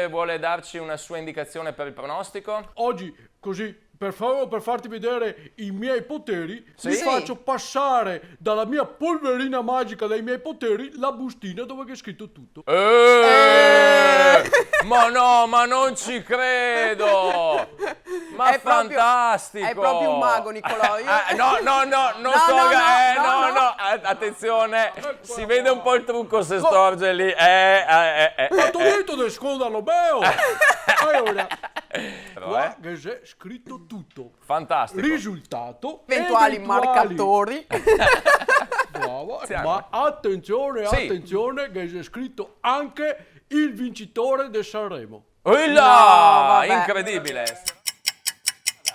Vuole darci una sua indicazione per il pronostico? Oggi, così, per farti vedere i miei poteri, Sì? vi faccio passare dalla mia polverina magica dei miei poteri la bustina dove è scritto tutto. Ma no, ma non ci credo! Ma È proprio- fantastico! è proprio un mago, Nicolò. Io- No, non No, sto... no, no. Attenzione, si vede un po' il trucco se storge lì. Ma t'ho detto di nasconderlo bene! Allora, Però, qua che c'è scritto tutto. fantastico. Risultato, Eventuali marcatori. Bravo, Siamo. ma attenzione, Sì. attenzione, che c'è scritto anche il vincitore di Sanremo. Uilla! No, vabbè. Incredibile!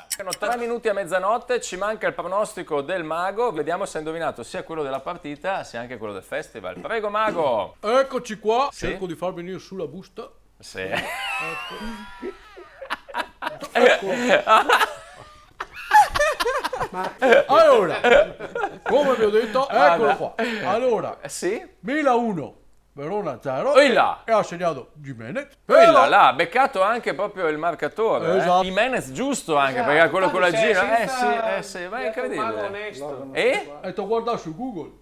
Sono 3 minuti a mezzanotte, ci manca il pronostico del mago. Vediamo se ha indovinato sia quello della partita sia anche quello del festival. Prego, mago! Eccoci qua, Sì. cerco di far venire sulla busta. Sì. Allora, come vi ho detto, eccolo qua. Allora, Sì? Milan 1, Verona 0 Uilla! e ha segnato Jimenez. Quella Però- là, ha beccato anche proprio il marcatore. Esatto. Jimenez giusto anche, perché ha quello con la Infatti, gira. senza- Sì, ma è un mago incredibile. onesto. E? E t'ho guardato su Google.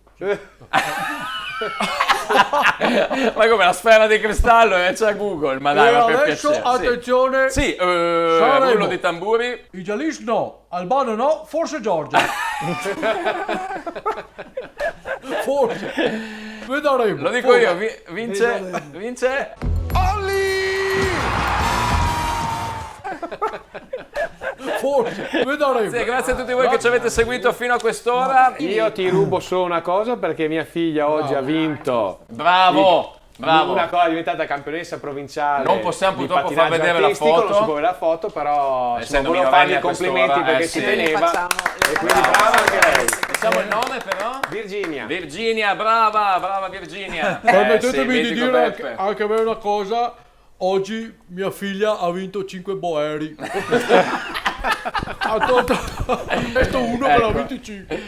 Ma come la sfera di cristallo e c'è Google, ma dai, E ma per adesso, piacere. attenzione, Sì, Sanremo. rullo di tamburi. i Jalis no, Albano no, forse Giorgia. Forse. Vedremo. Lo dico io, vince. Forse. Vedremo. Sì, grazie a tutti voi che ci avete seguito fino a quest'ora. Io ti rubo solo una cosa perché mia figlia oggi ha vinto. Bravo, bravo. Una cosa è diventata campionessa provinciale. Non possiamo di purtroppo far pattinaggio vedere la artistico, foto. Non si può vedere la foto, però Essendo volevo minorenne fargli a i complimenti quest'ora, perché sì. ci Noi le teneva. facciamo, E quindi brava anche lei. Diciamo il nome però? Virginia. Virginia, brava Virginia. Permettetemi sì, di vedi dire com'è, anche a me una cosa. Oggi mia figlia ha vinto 5 boeri. Ha tolto uno per la 25.